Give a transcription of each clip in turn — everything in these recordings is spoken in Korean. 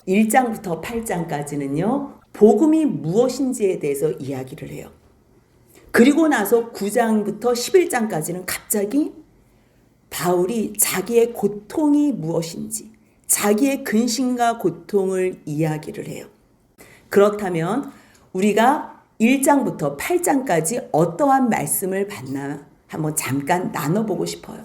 1장부터 8장까지는요. 복음이 무엇인지에 대해서 이야기를 해요. 그리고 나서 9장부터 11장까지는 갑자기 바울이 자기의 고통이 무엇인지, 자기의 근심과 고통을 이야기를 해요. 그렇다면 우리가 1장부터 8장까지 어떠한 말씀을 받나 한번 잠깐 나눠보고 싶어요.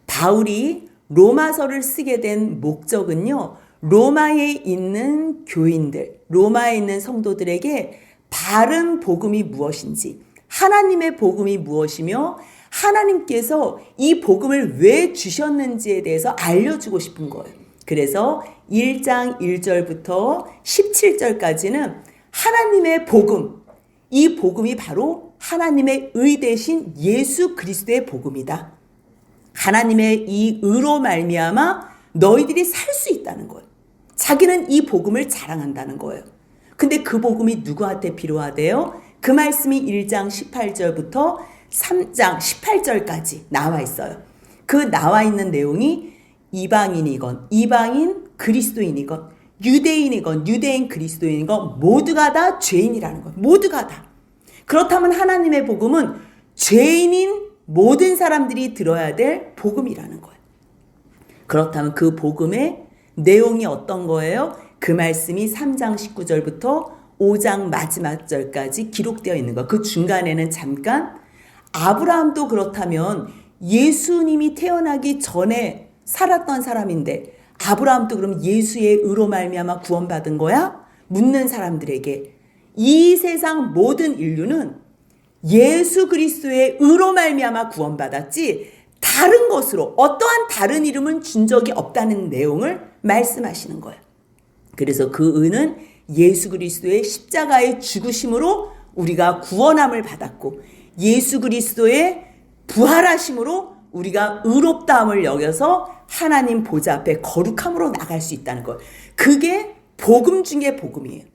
바울이 로마서를 쓰게 된 목적은요, 로마에 있는 교인들, 로마에 있는 성도들에게 바른 복음이 무엇인지, 하나님의 복음이 무엇이며 하나님께서 이 복음을 왜 주셨는지에 대해서 알려주고 싶은 거예요. 그래서 1장 1절부터 17절까지는 하나님의 복음, 이 복음이 바로 하나님의 의 대신 예수 그리스도의 복음이다. 하나님의 이 의로 말미암아 너희들이 살 수 있다는 거예요. 자기는 이 복음을 자랑한다는 거예요. 근데 그 복음이 누구한테 필요하대요? 그 말씀이 1장 18절부터 3장 18절까지 나와 있어요. 그 나와 있는 내용이 이방인이건 이방인 그리스도인이건 유대인이건 유대인 그리스도인이건 모두가 다 죄인이라는 거예요. 모두가 다. 그렇다면 하나님의 복음은 죄인인 모든 사람들이 들어야 될 복음이라는 거예요. 그렇다면 그 복음의 내용이 어떤 거예요? 그 말씀이 3장 19절부터 5장 마지막 절까지 기록되어 있는 거. 그 중간에는 잠깐 아브라함도 그렇다면 예수님이 태어나기 전에 살았던 사람인데 아브라함도 그럼 예수의 의로 말미암아 구원받은 거야? 묻는 사람들에게 이 세상 모든 인류는 예수 그리스도의 의로 말미암아 구원받았지 다른 것으로 어떠한 다른 이름은 준 적이 없다는 내용을 말씀하시는 거예요. 그래서 그 의는 예수 그리스도의 십자가의 죽으심으로 우리가 구원함을 받았고 예수 그리스도의 부활하심으로 우리가 의롭다함을 여겨서 하나님 보좌 앞에 거룩함으로 나갈 수 있다는 거예요. 그게 복음 중에 복음이에요.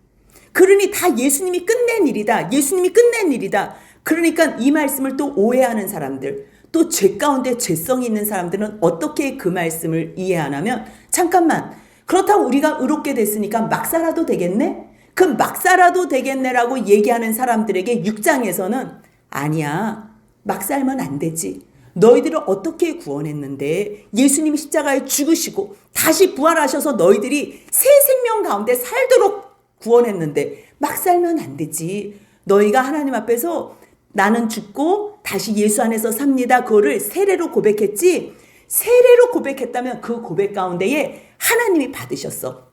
그러니 다 예수님이 끝낸 일이다. 예수님이 끝낸 일이다. 그러니까 이 말씀을 또 오해하는 사람들, 또 죄 가운데 죄성이 있는 사람들은 어떻게 그 말씀을 이해하냐면 잠깐만, 그렇다고 우리가 의롭게 됐으니까 막 살아도 되겠네? 그 막 살아도 되겠네라고 얘기하는 사람들에게 6장에서는 아니야, 막 살면 안 되지. 너희들을 어떻게 구원했는데 예수님이 십자가에 죽으시고 다시 부활하셔서 너희들이 새 생명 가운데 살도록 구원했는데 막 살면 안 되지. 너희가 하나님 앞에서 나는 죽고 다시 예수 안에서 삽니다. 그거를 세례로 고백했지. 세례로 고백했다면 그 고백 가운데에 하나님이 받으셨어.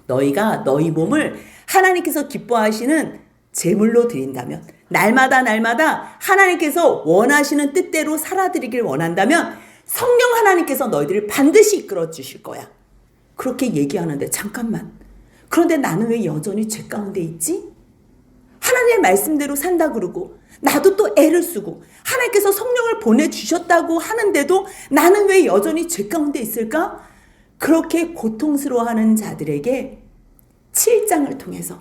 너희가 너희 몸을 하나님께서 기뻐하시는 제물로 드린다면, 날마다 하나님께서 원하시는 뜻대로 살아드리길 원한다면 성령 하나님께서 너희들을 반드시 이끌어 주실 거야. 그렇게 얘기하는데 잠깐만, 그런데 나는 왜 여전히 죄 가운데 있지? 하나님의 말씀대로 산다 그러고 나도 또 애를 쓰고 하나님께서 성령을 보내주셨다고 하는데도 나는 왜 여전히 죄 가운데 있을까? 그렇게 고통스러워하는 자들에게 7장을 통해서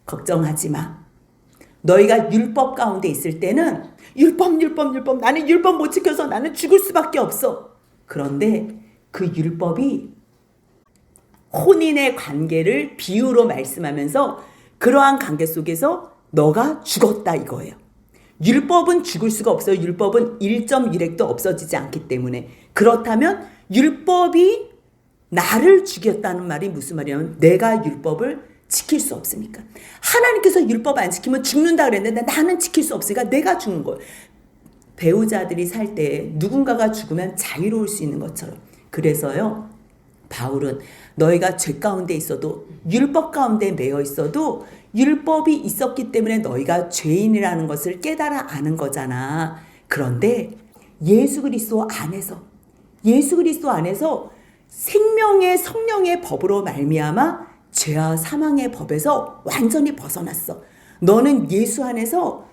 걱정하지 마. 너희가 율법 가운데 있을 때는 율법 나는 율법 못 지켜서 나는 죽을 수밖에 없어. 그런데 그 율법이 혼인의 관계를 비유로 말씀하면서 그러한 관계 속에서 너가 죽었다 이거예요. 율법은 죽을 수가 없어요. 율법은 1.1핵도 없어지지 않기 때문에. 그렇다면 율법이 나를 죽였다는 말이 무슨 말이냐면 내가 율법을 지킬 수 없으니까. 하나님께서 율법 안 지키면 죽는다 그랬는데 나는 지킬 수 없으니까 내가 죽는 거예요. 배우자들이 살 때 누군가가 죽으면 자유로울 수 있는 것처럼. 그래서요, 바울은 너희가 죄 가운데 있어도 율법 가운데 매여 있어도 율법이 있었기 때문에 너희가 죄인이라는 것을 깨달아 아는 거잖아. 그런데 예수 그리스도 안에서 생명의 성령의 법으로 말미암아 죄와 사망의 법에서 완전히 벗어났어. 너는 예수 안에서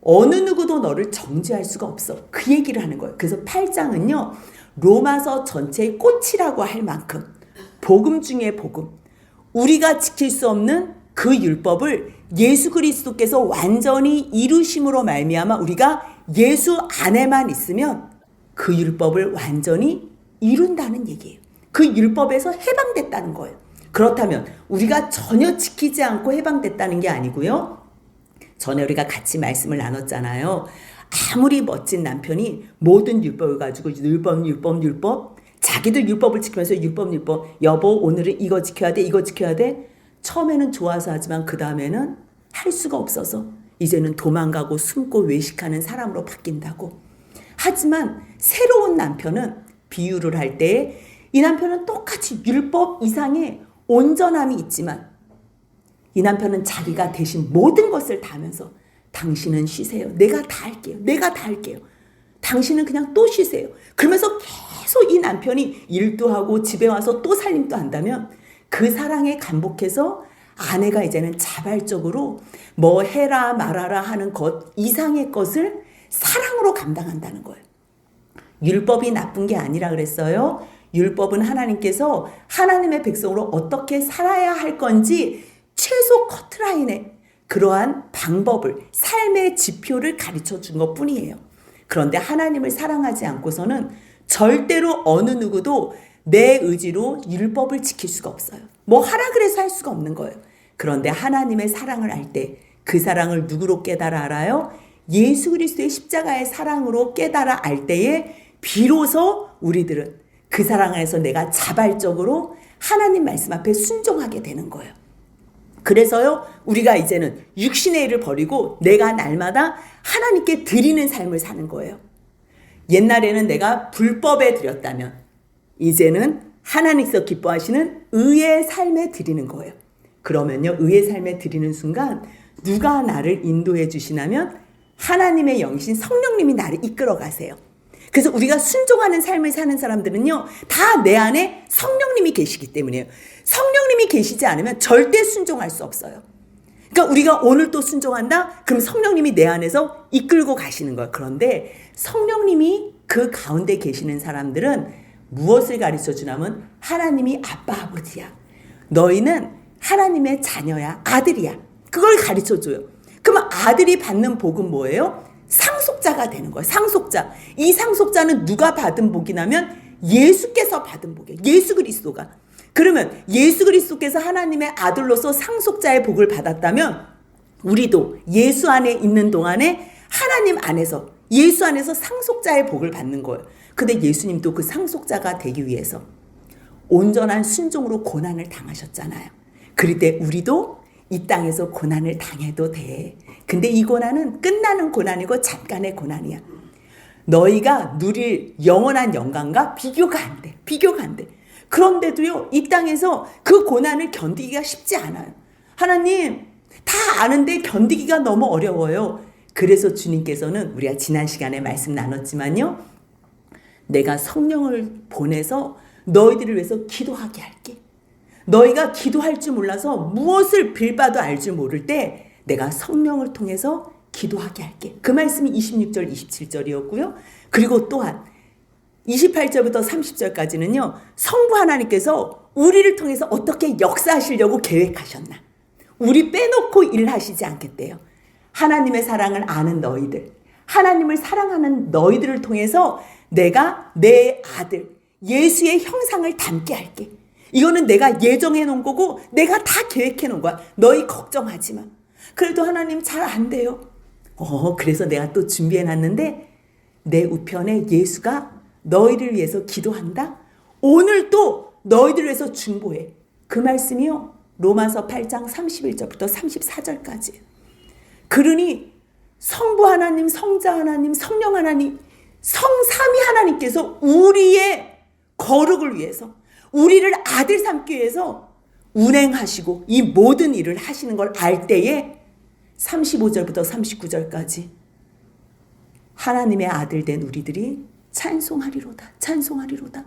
어느 누구도 너를 정죄할 수가 없어. 그 얘기를 하는 거예요. 그래서 8장은요. 로마서 전체의 꽃이라고 할 만큼 복음 중에 복음. 우리가 지킬 수 없는 그 율법을 예수 그리스도께서 완전히 이루심으로 말미암아 우리가 예수 안에만 있으면 그 율법을 완전히 이룬다는 얘기예요. 그 율법에서 해방됐다는 거예요. 그렇다면 우리가 전혀 지키지 않고 해방됐다는 게 아니고요. 전에 우리가 같이 말씀을 나눴잖아요. 아무리 멋진 남편이 모든 율법을 가지고 율법 자기들 율법을 지키면서 율법 여보 오늘은 이거 지켜야 돼 이거 지켜야 돼 처음에는 좋아서 하지만 그 다음에는 할 수가 없어서 이제는 도망가고 숨고 외식하는 사람으로 바뀐다고. 하지만 새로운 남편은 비유를 할 때 이 남편은 똑같이 율법 이상의 온전함이 있지만 이 남편은 자기가 대신 모든 것을 다 하면서 당신은 쉬세요. 내가 다 할게요. 당신은 그냥 또 쉬세요. 그러면서 계속 이 남편이 일도 하고 집에 와서 또 살림도 한다면 그 사랑에 감복해서 아내가 이제는 자발적으로 뭐 해라 말아라 하는 것 이상의 것을 사랑으로 감당한다는 거예요. 율법이 나쁜 게 아니라 그랬어요. 율법은 하나님께서 하나님의 백성으로 어떻게 살아야 할 건지 최소 커트라인에 그러한 방법을 삶의 지표를 가르쳐 준 것뿐이에요. 그런데 하나님을 사랑하지 않고서는 절대로 어느 누구도 내 의지로 율법을 지킬 수가 없어요. 뭐 하라 그래서 할 수가 없는 거예요. 그런데 하나님의 사랑을 알 때 그 사랑을 누구로 깨달아 알아요? 예수 그리스도의 십자가의 사랑으로 깨달아 알 때에 비로소 우리들은 그 사랑 안에서 내가 자발적으로 하나님 말씀 앞에 순종하게 되는 거예요. 그래서요 우리가 이제는 육신의 일을 버리고 내가 날마다 하나님께 드리는 삶을 사는 거예요. 옛날에는 내가 불법에 드렸다면 이제는 하나님께서 기뻐하시는 의의 삶에 드리는 거예요. 그러면요 의의 삶에 드리는 순간 누가 나를 인도해 주시냐면 하나님의 영이신 성령님이 나를 이끌어 가세요. 그래서 우리가 순종하는 삶을 사는 사람들은요 다 내 안에 성령님이 계시기 때문이에요. 성령님이 계시지 않으면 절대 순종할 수 없어요. 그러니까 우리가 오늘 또 순종한다? 그럼 성령님이 내 안에서 이끌고 가시는 거예요. 그런데 성령님이 그 가운데 계시는 사람들은 무엇을 가르쳐 주냐면 하나님이 아빠 아버지야. 너희는 하나님의 자녀야. 아들이야. 그걸 가르쳐 줘요. 그러면 아들이 받는 복은 뭐예요? 상속자가 되는 거예요. 상속자. 이 상속자는 누가 받은 복이냐면 예수께서 받은 복이에요. 예수 그리스도가. 그러면 예수 그리스도께서 하나님의 아들로서 상속자의 복을 받았다면 우리도 예수 안에 있는 동안에 하나님 안에서 예수 안에서 상속자의 복을 받는 거예요. 근데 예수님도 그 상속자가 되기 위해서 온전한 순종으로 고난을 당하셨잖아요. 그럴 때 우리도 이 땅에서 고난을 당해도 돼. 근데 이 고난은 끝나는 고난이고 잠깐의 고난이야. 너희가 누릴 영원한 영광과 비교가 안 돼. 그런데도요 이 땅에서 그 고난을 견디기가 쉽지 않아요. 하나님 다 아는데 견디기가 너무 어려워요. 그래서 주님께서는 우리가 지난 시간에 말씀 나눴지만요. 내가 성령을 보내서 너희들을 위해서 기도하게 할게. 너희가 기도할 줄 몰라서 무엇을 빌바도 알 줄 모를 때 내가 성령을 통해서 기도하게 할게. 그 말씀이 26절 27절이었고요. 그리고 또한 28절부터 30절까지는요. 성부 하나님께서 우리를 통해서 어떻게 역사하시려고 계획하셨나. 우리 빼놓고 일하시지 않겠대요. 하나님의 사랑을 아는 너희들, 하나님을 사랑하는 너희들을 통해서 내가 내 아들 예수의 형상을 닮게 할게. 이거는 내가 예정해 놓은 거고 내가 다 계획해 놓은 거야. 너희 걱정하지 마. 그래도 하나님 잘 안 돼요. 그래서 내가 또 준비해 놨는데 내 우편에 예수가 너희를 위해서 기도한다. 오늘 또 너희들을 위해서 중보해. 그 말씀이요. 로마서 8장 31절부터 34절까지. 그러니 성부 하나님, 성자 하나님, 성령 하나님, 성삼위 하나님께서 우리의 거룩을 위해서 우리를 아들 삼기 위해서 운행하시고 이 모든 일을 하시는 걸 알 때에 35절부터 39절까지 하나님의 아들 된 우리들이 찬송하리로다.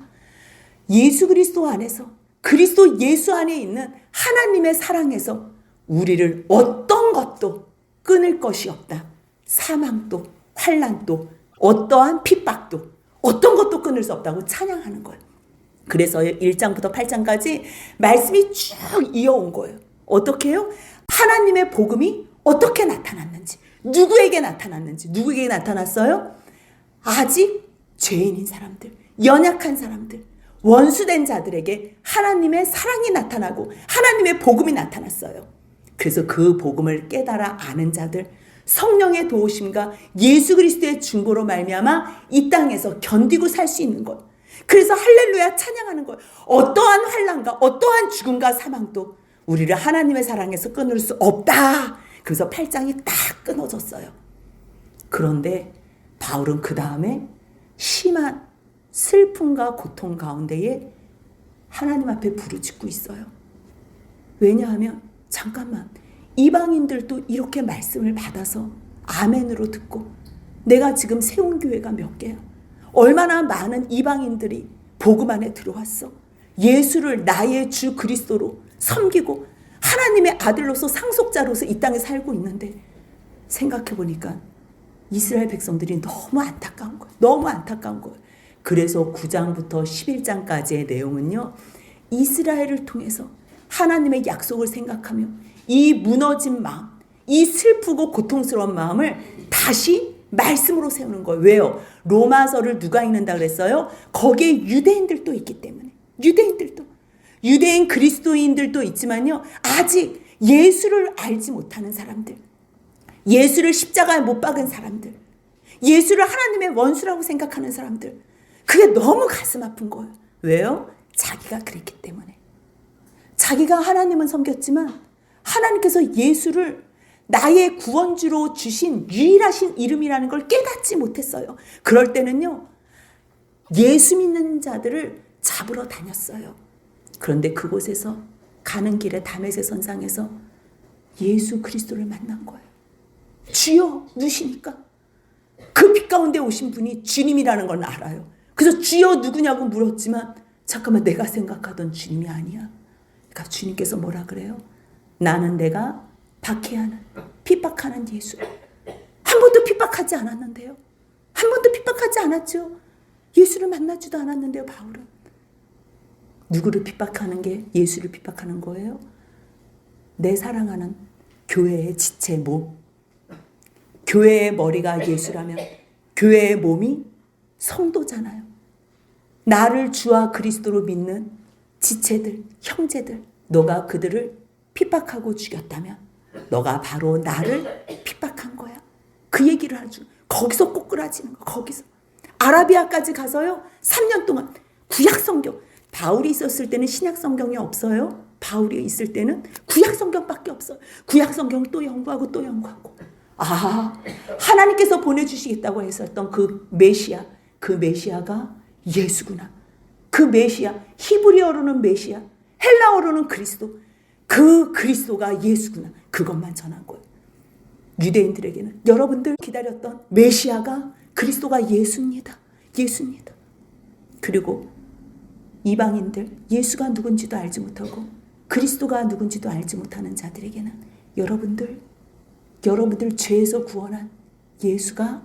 예수 그리스도 안에서 그리스도 예수 안에 있는 하나님의 사랑에서 우리를 어떤 것도 끊을 것이 없다. 사망도 환난도 어떠한 핍박도 어떤 것도 끊을 수 없다고 찬양하는 거예요. 그래서 1장부터 8장까지 말씀이 쭉 이어온 거예요. 어떻게 해요? 하나님의 복음이 어떻게 나타났는지, 누구에게 나타났어요? 아직 죄인인 사람들, 연약한 사람들, 원수된 자들에게 하나님의 사랑이 나타나고 하나님의 복음이 나타났어요. 그래서 그 복음을 깨달아 아는 자들, 성령의 도우심과 예수 그리스도의 중보로 말미암아 이 땅에서 견디고 살 수 있는 것. 그래서 할렐루야 찬양하는 거예요. 어떠한 환난과 어떠한 죽음과 사망도 우리를 하나님의 사랑에서 끊을 수 없다. 그래서 8장이 딱 끊어졌어요. 그런데 바울은 그 다음에 심한 슬픔과 고통 가운데에 하나님 앞에 부르짖고 있어요. 왜냐하면 잠깐만, 이방인들도 이렇게 말씀을 받아서 아멘으로 듣고 내가 지금 세운 교회가 몇 개야? 얼마나 많은 이방인들이 복음 안에 들어왔어. 예수를 나의 주 그리스도로 섬기고 하나님의 아들로서 상속자로서 이 땅에 살고 있는데 생각해 보니까 이스라엘 백성들이 너무 안타까운 거예요. 너무 안타까운 거예요. 그래서 9장부터 11장까지의 내용은요, 이스라엘을 통해서 하나님의 약속을 생각하며 이 무너진 마음, 이 슬프고 고통스러운 마음을 다시 말씀으로 세우는 거예요. 왜요? 로마서를 누가 읽는다 그랬어요? 거기에 유대인들도 있기 때문에. 유대인 그리스도인들도 있지만요, 아직 예수를 알지 못하는 사람들, 예수를 십자가에 못 박은 사람들, 예수를 하나님의 원수라고 생각하는 사람들, 그게 너무 가슴 아픈 거예요. 왜요? 자기가 그랬기 때문에. 자기가 하나님은 섬겼지만 하나님께서 예수를 나의 구원주로 주신 유일하신 이름이라는 걸 깨닫지 못했어요. 그럴 때는요, 예수 믿는 자들을 잡으러 다녔어요. 그런데 그곳에서 가는 길에 다메섹 선상에서 예수 그리스도를 만난 거예요. 주여 누시니까 그 빛 가운데 오신 분이 주님이라는 걸 알아요. 그래서 주여 누구냐고 물었지만 잠깐만, 내가 생각하던 주님이 아니야. 그러니까 주님께서 뭐라 그래요? 나는 내가 박해하는, 핍박하는 예수. 한 번도 핍박하지 않았는데요. 한 번도 핍박하지 않았죠. 예수를 만나지도 않았는데요. 바울은 누구를 핍박하는 게 예수를 핍박하는 거예요? 내 사랑하는 교회의 지체 몸, 교회의 머리가 예수라면 교회의 몸이 성도잖아요. 나를 주와 그리스도로 믿는 지체들, 형제들, 너가 그들을 핍박하고 죽였다면 너가 바로 나를 핍박한 거야. 그 얘기를 하죠. 거기서 꼬꾸라지는 거. 거기서 아라비아까지 가서요, 3년 동안 구약 성경, 바울이 있었을 때는 신약 성경이 없어요. 바울이 있을 때는 구약 성경밖에 없어요. 구약 성경을 또 연구하고 또 연구하고. 하나님께서 보내주시겠다고 했었던 그 메시아, 그 메시아가 예수구나. 그 메시아, 히브리어로는 메시아, 헬라어로는 그리스도. 그 그리스도가 예수구나. 그것만 전한 거예요. 유대인들에게는 여러분들 기다렸던 메시아가 그리스도가 예수입니다. 예수입니다. 그리고 이방인들, 예수가 누군지도 알지 못하고 그리스도가 누군지도 알지 못하는 자들에게는 여러분들 죄에서 구원한 예수가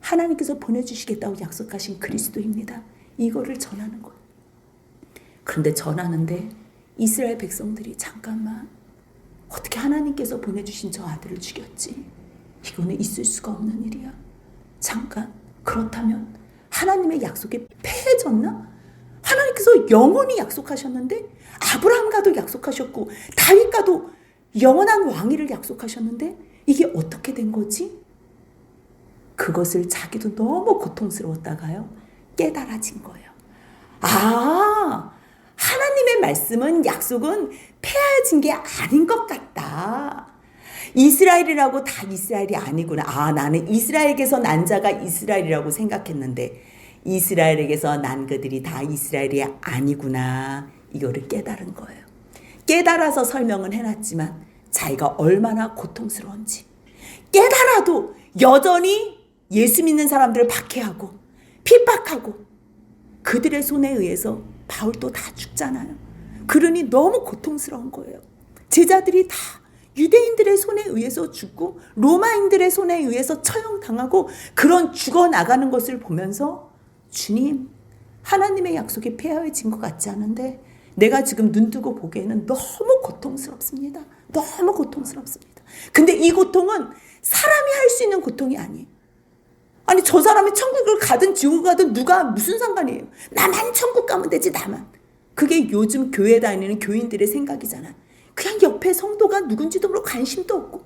하나님께서 보내주시겠다고 약속하신 그리스도입니다. 이거를 전하는 거예요. 그런데 전하는데 이스라엘 백성들이 잠깐만, 어떻게 하나님께서 보내주신 저 아들을 죽였지? 이거는 있을 수가 없는 일이야. 잠깐, 그렇다면 하나님의 약속이 폐해졌나? 하나님께서 영원히 약속하셨는데, 아브라함과도 약속하셨고 다윗과도 영원한 왕위를 약속하셨는데 이게 어떻게 된 거지? 그것을 자기도 너무 고통스러웠다가요, 깨달아진 거예요. 하나님의 말씀은, 약속은 폐해진 게 아닌 것 같다. 이스라엘이라고 다 이스라엘이 아니구나. 나는 이스라엘에게서 난 자가 이스라엘이라고 생각했는데 이스라엘에게서 난 그들이 다 이스라엘이 아니구나. 이거를 깨달은 거예요. 깨달아서 설명은 해놨지만 자기가 얼마나 고통스러운지, 깨달아도 여전히 예수 믿는 사람들을 박해하고 핍박하고 그들의 손에 의해서 바울도 다 죽잖아요. 그러니 너무 고통스러운 거예요. 제자들이 다 유대인들의 손에 의해서 죽고 로마인들의 손에 의해서 처형당하고 그런 죽어나가는 것을 보면서, 주님, 하나님의 약속이 폐허해진 것 같지 않은데 내가 지금 눈뜨고 보기에는 너무 고통스럽습니다. 너무 고통스럽습니다. 근데 이 고통은 사람이 할 수 있는 고통이 아니에요. 아니 저 사람이 천국을 가든 지옥을 가든 누가 무슨 상관이에요. 나만 천국 가면 되지 나만. 그게 요즘 교회 다니는 교인들의 생각이잖아. 그냥 옆에 성도가 누군지도 모르고 관심도 없고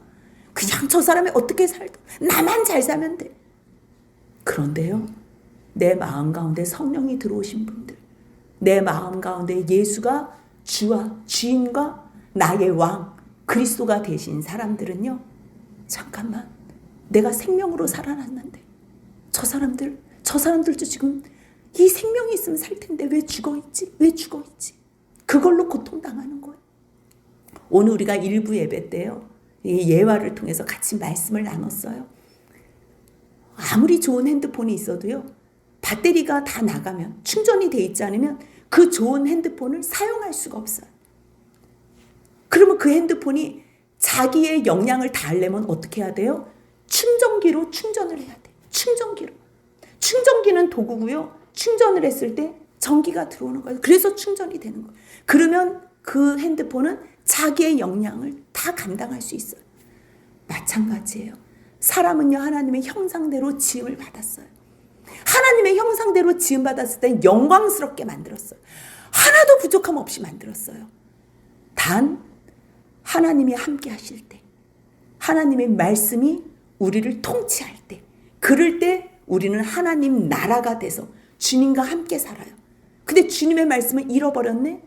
그냥 저 사람이 어떻게 살든 나만 잘 살면 돼. 그런데요, 내 마음 가운데 성령이 들어오신 분들, 내 마음 가운데 예수가 주와 주인과 나의 왕 그리스도가 되신 사람들은요, 잠깐만, 내가 생명으로 살아났는데 저 사람들도 지금 이 생명이 있으면 살 텐데 왜 죽어있지? 왜 죽어있지? 그걸로 고통당하는 거예요. 오늘 우리가 일부 예배 때요, 이 예화를 통해서 같이 말씀을 나눴어요. 아무리 좋은 핸드폰이 있어도요, 배터리가 다 나가면, 충전이 돼 있지 않으면 그 좋은 핸드폰을 사용할 수가 없어요. 그러면 그 핸드폰이 자기의 역량을 다하려면 어떻게 해야 돼요? 충전기로 충전을 해야 돼요. 충전기로. 충전기는 도구고요. 충전을 했을 때 전기가 들어오는 거예요. 그래서 충전이 되는 거예요. 그러면 그 핸드폰은 자기의 역량을 다 감당할 수 있어요. 마찬가지예요. 사람은요, 하나님의 형상대로 지음을 받았어요. 하나님의 형상대로 지음 받았을 때 영광스럽게 만들었어요. 하나도 부족함 없이 만들었어요. 단 하나님이 함께 하실 때, 하나님의 말씀이 우리를 통치할 때, 그럴 때 우리는 하나님 나라가 돼서 주님과 함께 살아요. 근데 주님의 말씀을 잃어버렸네?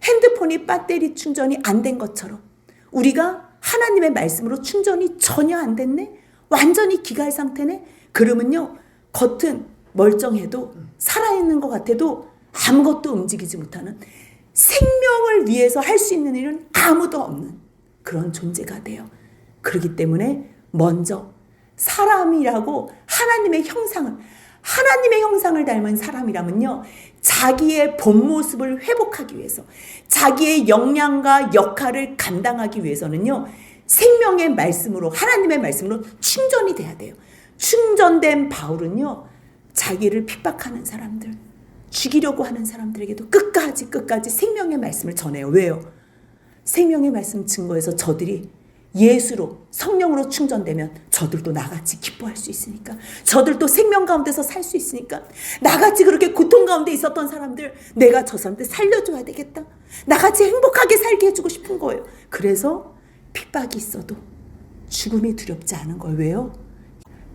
핸드폰이 배터리 충전이 안 된 것처럼 우리가 하나님의 말씀으로 충전이 전혀 안 됐네? 완전히 기갈 상태네? 그러면요, 겉은 멀쩡해도 살아있는 것 같아도 아무것도 움직이지 못하는, 생명을 위해서 할 수 있는 일은 아무도 없는 그런 존재가 돼요. 그렇기 때문에 먼저 사람이라고 하나님의 형상을 닮은 사람이라면요, 자기의 본 모습을 회복하기 위해서, 자기의 역량과 역할을 감당하기 위해서는요, 생명의 말씀으로, 하나님의 말씀으로 충전이 돼야 돼요. 충전된 바울은요, 자기를 핍박하는 사람들, 죽이려고 하는 사람들에게도 끝까지 생명의 말씀을 전해요. 왜요? 생명의 말씀 증거에서 저들이 예수로, 성령으로 충전되면 저들도 나같이 기뻐할 수 있으니까, 저들도 생명 가운데서 살 수 있으니까, 나같이 그렇게 고통 가운데 있었던 사람들, 내가 저 사람들 살려줘야 되겠다, 나같이 행복하게 살게 해주고 싶은 거예요. 그래서 핍박이 있어도 죽음이 두렵지 않은 거예요. 왜요?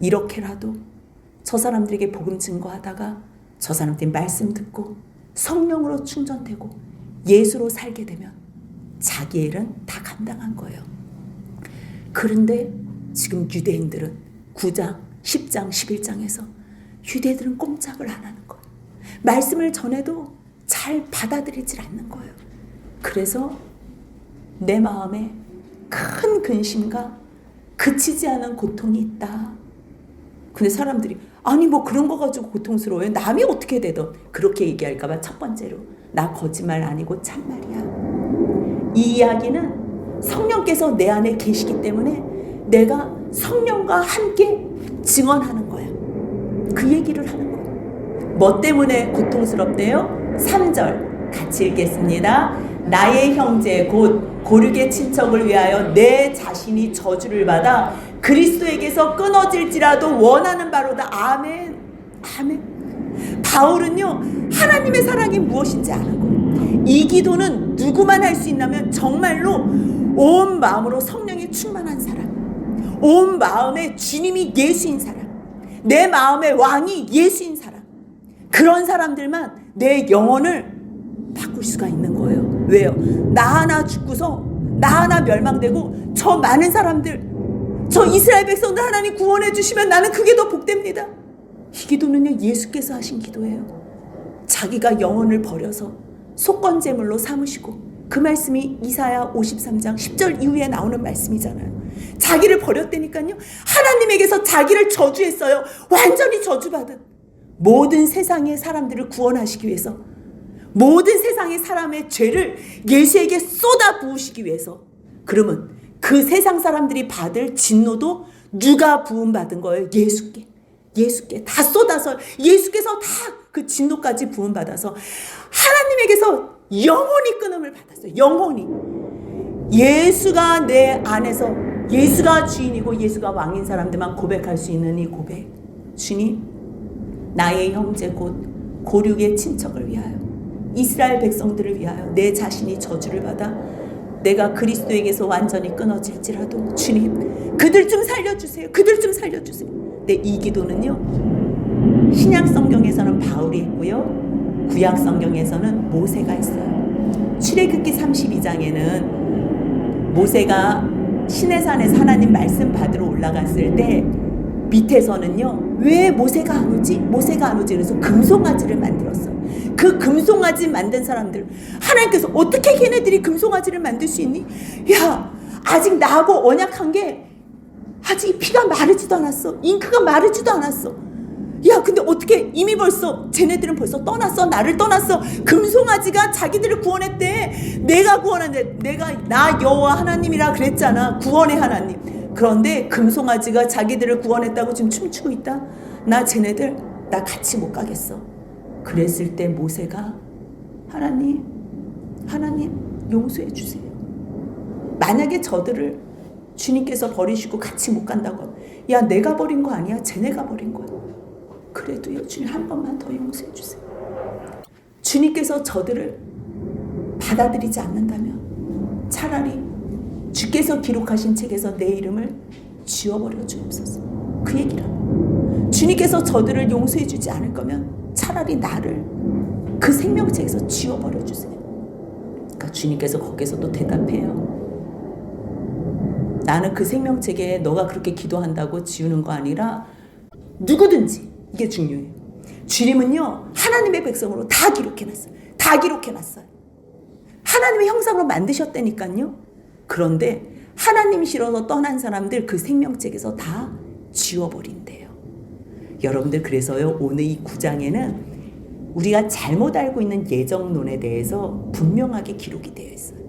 이렇게라도 저 사람들에게 복음 증거하다가 저 사람들이 말씀 듣고 성령으로 충전되고 예수로 살게 되면 자기 일은 다 감당한 거예요. 그런데 지금 유대인들은 9장, 10장, 11장에서 유대인들은 꼼짝을 안 하는 거예요. 말씀을 전해도 잘 받아들이질 않는 거예요. 그래서 내 마음에 큰 근심과 그치지 않은 고통이 있다. 근데 사람들이 아니 뭐 그런 거 가지고 고통스러워요. 남이 어떻게 되든 그렇게 얘기할까 봐 첫 번째로 나 거짓말 아니고 참말이야. 이 이야기는 성령께서 내 안에 계시기 때문에 내가 성령과 함께 증언하는 거야. 그 얘기를 하는 거야. 뭐 때문에 고통스럽대요? 3절 같이 읽겠습니다. 나의 형제 곧 고륙의 친척을 위하여 내 자신이 저주를 받아 그리스도에게서 끊어질지라도 원하는 바로다. 아멘. 아멘. 바울은요, 하나님의 사랑이 무엇인지 아는 거예요. 이 기도는 누구만 할 수 있냐면 정말로 온 마음으로 성령이 충만한 사람, 온 마음에 주님이 예수인 사람, 내 마음의 왕이 예수인 사람, 그런 사람들만 내 영혼을 바꿀 수가 있는 거예요. 왜요? 나 하나 죽고서 나 하나 멸망되고 저 많은 사람들, 저 이스라엘 백성들 하나님 구원해 주시면 나는 그게 더 복됩니다. 이 기도는요, 예수께서 하신 기도예요. 자기가 영혼을 버려서 속건제물로 삼으시고, 그 말씀이 이사야 53장 10절 이후에 나오는 말씀이잖아요. 자기를 버렸다니까요. 하나님에게서 자기를 저주했어요. 완전히 저주받은 모든 세상의 사람들을 구원하시기 위해서, 모든 세상의 사람의 죄를 예수에게 쏟아 부으시기 위해서. 그러면 그 세상 사람들이 받을 진노도 누가 부음받은 거예요? 예수께 다 쏟아서 예수께서 다 그 진노까지 부음받아서 하나님에게서 영원히 끊음을 받았어요. 영원히. 예수가 내 안에서, 예수가 주인이고 예수가 왕인 사람들만 고백할 수 있는 이 고백, 주님, 나의 형제 곧 고륙의 친척을 위하여, 이스라엘 백성들을 위하여 내 자신이 저주를 받아 내가 그리스도에게서 완전히 끊어질지라도 주님, 그들 좀 살려주세요. 그들 좀 살려주세요. 네, 이 기도는요, 신약 성경에서는 바울이 했고요, 구약 성경에서는 모세가 했어요. 출애굽기 32장에는 모세가 시내산에서 하나님 말씀 받으러 올라갔을 때 밑에서는요, 왜 모세가 안 오지? 모세가 안 오지? 그래서 금송아지를 만들었어요. 그 금송아지 만든 사람들, 하나님께서 어떻게 걔네들이 금송아지를 만들 수 있니? 야, 아직 나하고 언약한 게 아직 피가 마르지도 않았어. 잉크가 마르지도 않았어. 야, 근데 어떻게 이미 벌써 쟤네들은 벌써 떠났어. 나를 떠났어. 금송아지가 자기들을 구원했대. 내가 구원한대. 나 여호와 하나님이라 그랬잖아. 구원의 하나님. 그런데 금송아지가 자기들을 구원했다고 지금 춤추고 있다. 나 쟤네들 나 같이 못 가겠어. 그랬을 때 모세가 하나님 용서해 주세요. 만약에 저들을 주님께서 버리시고 같이 못 간다고, 야, 내가 버린 거 아니야. 쟤네가 버린 거야. 그래도요, 주님 한 번만 더 용서해 주세요. 주님께서 저들을 받아들이지 않는다면 차라리 주께서 기록하신 책에서 내 이름을 지워버려 주옵소서. 그 얘기라. 주님께서 저들을 용서해 주지 않을 거면 차라리 나를 그 생명책에서 지워버려 주세요. 그러니까 주님께서 거기서 또 대답해요. 나는 그 생명책에 너가 그렇게 기도한다고 지우는 거 아니라 누구든지, 이게 중요해요. 주님은요, 하나님의 백성으로 다 기록해놨어요. 다 기록해놨어요. 하나님의 형상으로 만드셨다니까요. 그런데 하나님 싫어서 떠난 사람들 그 생명책에서 다 지워버린대요. 여러분들, 그래서요, 오늘 이 9장에는 우리가 잘못 알고 있는 예정론에 대해서 분명하게 기록이 되어 있어요.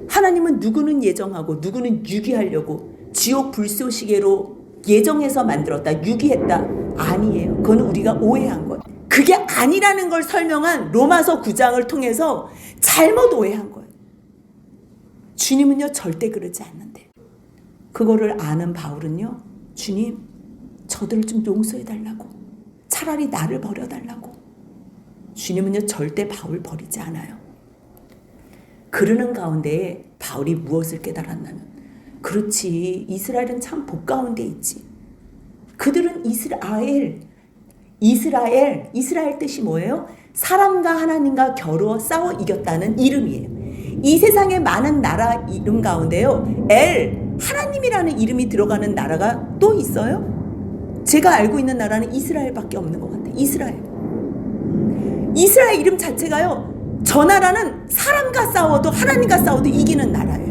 하나님은 누구는 예정하고 누구는 유기하려고 지옥 불쏘시개로 예정해서 만들었다, 유기했다. 아니에요. 그건 우리가 오해한 거예요. 그게 아니라는 걸 설명한 로마서 9장을 통해서 잘못 오해한 거예요. 주님은요, 절대 그러지 않는데. 그거를 아는 바울은요, 주님, 저들을 좀 용서해달라고. 차라리 나를 버려달라고. 주님은요, 절대 바울 버리지 않아요. 그러는 가운데에 바울이 무엇을 깨달았냐면, 그렇지, 이스라엘은 참 복 가운데 있지. 그들은 이스라엘 뜻이 뭐예요? 사람과 하나님과 겨루어 싸워 이겼다는 이름이에요. 이 세상에 많은 나라 이름 가운데요, 하나님이라는 이름이 들어가는 나라가 또 있어요? 제가 알고 있는 나라는 이스라엘밖에 없는 것 같아요. 이스라엘 이름 자체가요, 저 나라는 사람과 싸워도 하나님과 싸워도 이기는 나라예요.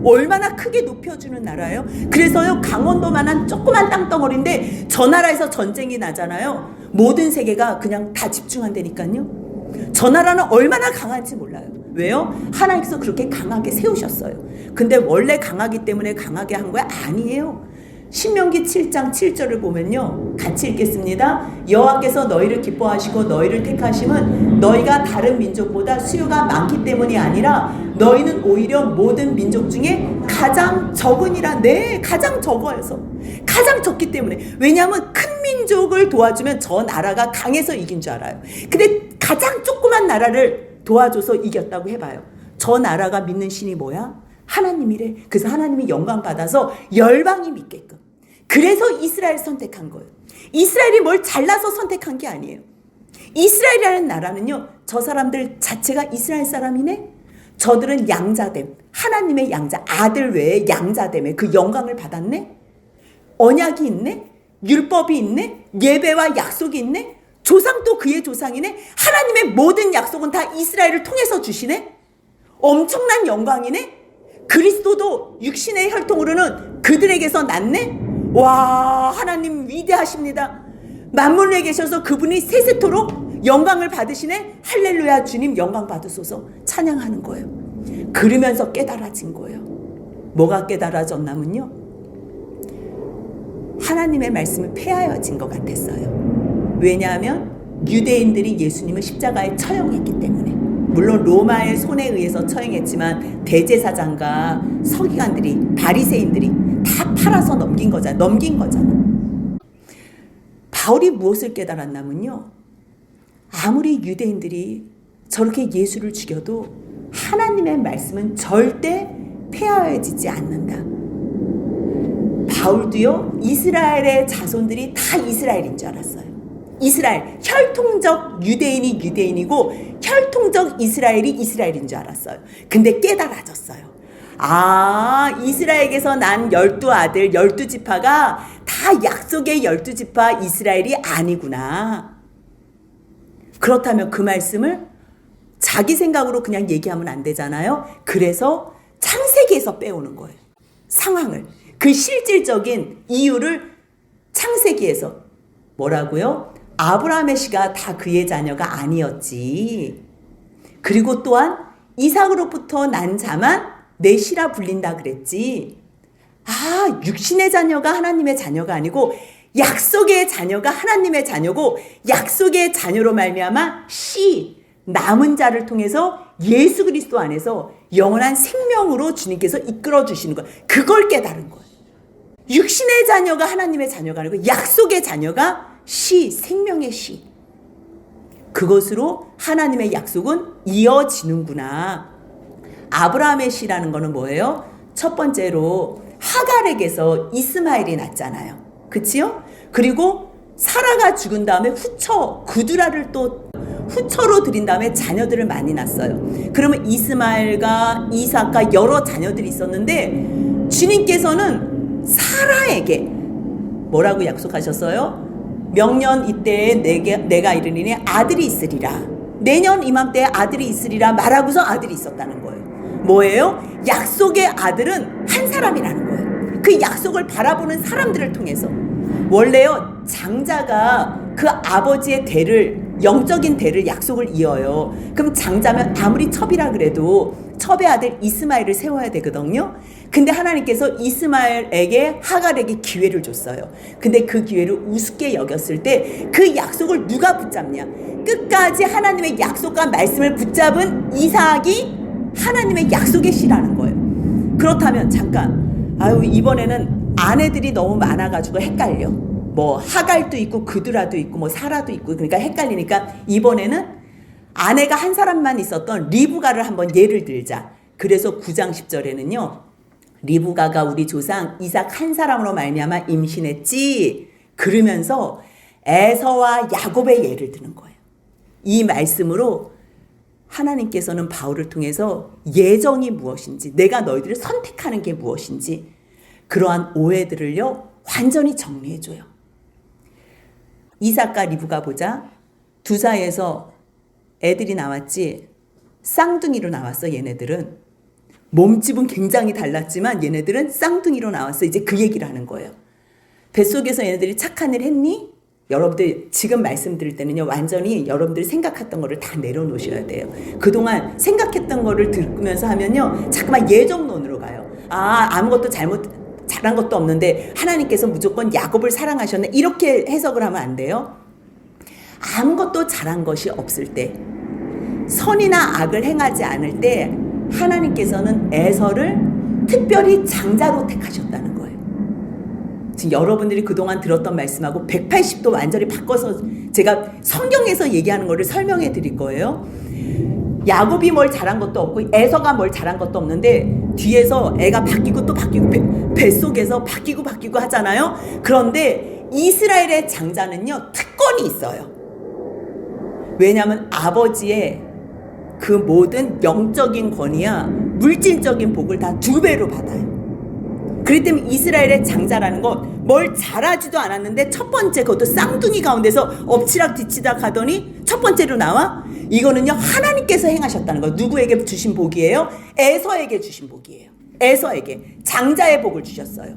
얼마나 크게 높여주는 나라예요. 그래서요, 강원도만한 조그만 땅덩어리인데 저 나라에서 전쟁이 나잖아요. 모든 세계가 그냥 다 집중한다니까요. 저 나라는 얼마나 강한지 몰라요. 왜요? 하나님께서 그렇게 강하게 세우셨어요. 근데 원래 강하기 때문에 강하게 한 거야? 아니에요. 신명기 7장 7절을 보면요, 같이 읽겠습니다. 여호와께서 너희를 기뻐하시고 너희를 택하심은 너희가 다른 민족보다 수요가 많기 때문이 아니라 너희는 오히려 모든 민족 중에 가장 적으니라. 네, 가장 적어서, 가장 적기 때문에. 왜냐하면 큰 민족을 도와주면 저 나라가 강해서 이긴 줄 알아요. 근데 가장 조그만 나라를 도와줘서 이겼다고 해봐요. 저 나라가 믿는 신이 뭐야? 하나님이래. 그래서 하나님이 영광 받아서 열방이 믿게끔. 그래서 이스라엘 선택한 거예요. 이스라엘이 뭘 잘나서 선택한 게 아니에요. 이스라엘이라는 나라는요, 저 사람들 자체가 이스라엘 사람이네. 저들은 양자됨, 하나님의 양자, 아들 외에 양자됨에 그 영광을 받았네. 언약이 있네. 율법이 있네. 예배와 약속이 있네. 조상도 그의 조상이네. 하나님의 모든 약속은 다 이스라엘을 통해서 주시네. 엄청난 영광이네. 그리스도도 육신의 혈통으로는 그들에게서 났네. 와, 하나님 위대하십니다. 만물에 계셔서 그분이 세세토록 영광을 받으시네. 할렐루야, 주님 영광 받으소서 찬양하는 거예요. 그러면서 깨달아진 거예요. 뭐가 깨달아졌냐면요, 하나님의 말씀을 폐하여진 것 같았어요. 왜냐하면 유대인들이 예수님을 십자가에 처형했기 때문에. 물론 로마의 손에 의해서 처형했지만 대제사장과 서기관들이, 바리새인들이 다 팔아서 넘긴 거잖아. 바울이 무엇을 깨달았냐면요. 아무리 유대인들이 저렇게 예수를 죽여도 하나님의 말씀은 절대 폐하여지지 않는다. 바울도요, 이스라엘의 자손들이 다 이스라엘인 줄 알았어요. 이스라엘, 혈통적 유대인이 유대인이고 혈통적 이스라엘이 이스라엘인 줄 알았어요. 근데 깨달아졌어요. 이스라엘에게서 난 12아들, 12지파가 다 약속의 12지파 이스라엘이 아니구나. 그렇다면 그 말씀을 자기 생각으로 그냥 얘기하면 안 되잖아요. 그래서 창세기에서 빼오는 거예요. 상황을. 그 실질적인 이유를 창세기에서 뭐라고요? 아브라함의 씨가 다 그의 자녀가 아니었지. 그리고 또한 이삭으로부터 난 자만 내 씨라 불린다 그랬지. 육신의 자녀가 하나님의 자녀가 아니고 약속의 자녀가 하나님의 자녀고 약속의 자녀로 말미암아 씨, 남은 자를 통해서 예수 그리스도 안에서 영원한 생명으로 주님께서 이끌어 주시는 거예요. 그걸 깨달은 거예요. 육신의 자녀가 하나님의 자녀가 아니고 약속의 자녀가 씨, 생명의 씨. 그것으로 하나님의 약속은 이어지는구나. 아브라함의 씨라는 거는 뭐예요? 첫 번째로 하갈에게서 이스마엘이 났잖아요. 그치요? 그리고 사라가 죽은 다음에 구두라를 또 후처로 드린 다음에 자녀들을 많이 낳았어요. 그러면 이스마엘과 이삭과 여러 자녀들이 있었는데 주님께서는 사라에게 뭐라고 약속하셨어요? 명년 이때에 내가 이르리니 아들이 있으리라. 내년 이맘때에 아들이 있으리라 말하고서 아들이 있었다는 거예요. 뭐예요? 약속의 아들은 한 사람이라는 거예요. 그 약속을 바라보는 사람들을 통해서. 원래요, 장자가 그 아버지의 대를, 영적인 대를 약속을 이어요. 그럼 장자면 아무리 첩이라 그래도 첩의 아들 이스마엘을 세워야 되거든요. 근데 하나님께서 이스마엘에게 하갈에게 기회를 줬어요. 근데 그 기회를 우습게 여겼을 때 그 약속을 누가 붙잡냐? 끝까지 하나님의 약속과 말씀을 붙잡은 이삭이 하나님의 약속의 씨라는 거예요. 그렇다면 잠깐, 이번에는 아내들이 너무 많아가지고 헷갈려. 뭐 하갈도 있고 그드라도 있고 뭐 사라도 있고, 그러니까 헷갈리니까 이번에는 아내가 한 사람만 있었던 리브가를 한번 예를 들자. 그래서 9장 10절에는요. 리브가가 우리 조상 이삭 한 사람으로 말미암아 임신했지. 그러면서 에서와 야곱의 예를 드는 거예요. 이 말씀으로 하나님께서는 바울을 통해서 예정이 무엇인지, 내가 너희들을 선택하는 게 무엇인지 그러한 오해들을요 완전히 정리해줘요. 이삭과 리브가 보자. 두 사이에서 애들이 나왔지. 쌍둥이로 나왔어. 얘네들은 몸집은 굉장히 달랐지만 얘네들은 쌍둥이로 나왔어. 이제 그 얘기를 하는 거예요. 뱃속에서 얘네들이 착한 일 했니? 여러분들 지금 말씀드릴 때는요 완전히 여러분들이 생각했던 거를 다 내려놓으셔야 돼요. 그동안 생각했던 거를 들으면서 하면요 자꾸만 예정론으로 가요. 아무것도 잘한 것도 없는데 하나님께서 무조건 야곱을 사랑하셨네, 이렇게 해석을 하면 안 돼요. 아무것도 잘한 것이 없을 때, 선이나 악을 행하지 않을 때 하나님께서는 에서를 특별히 장자로 택하셨다는 거예요. 지금 여러분들이 그동안 들었던 말씀하고 180도 완전히 바꿔서 제가 성경에서 얘기하는 거를 설명해 드릴 거예요. 야곱이 뭘 잘한 것도 없고 에서가 뭘 잘한 것도 없는데 뒤에서 애가 바뀌고 또 바뀌고 뱃속에서 바뀌고 하잖아요. 그런데 이스라엘의 장자는요 특권이 있어요. 왜냐하면 아버지의 그 모든 영적인 권위야 물질적인 복을 다 2배로 받아요. 그렇기 때문에 이스라엘의 장자라는 건 뭘 잘하지도 않았는데 첫 번째, 그것도 쌍둥이 가운데서 엎치락 뒤치락 하더니 첫 번째로 나와? 이거는요 하나님께서 행하셨다는 거예요. 누구에게 주신 복이에요? 에서에게 주신 복이에요. 에서에게 장자의 복을 주셨어요.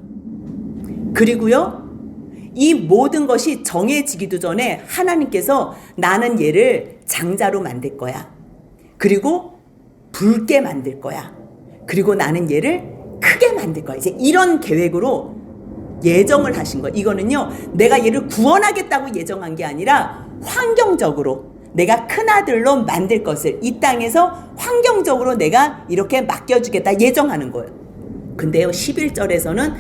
그리고요 이 모든 것이 정해지기도 전에 하나님께서 나는 얘를 장자로 만들 거야. 그리고 붉게 만들 거야. 그리고 나는 얘를 크게 만들 거야. 이제 이런 계획으로 예정을 하신 거예요. 이거는요 내가 얘를 구원하겠다고 예정한 게 아니라 환경적으로 내가 큰아들로 만들 것을 이 땅에서 환경적으로 내가 이렇게 맡겨주겠다 예정하는 거예요. 근데요 11절에서는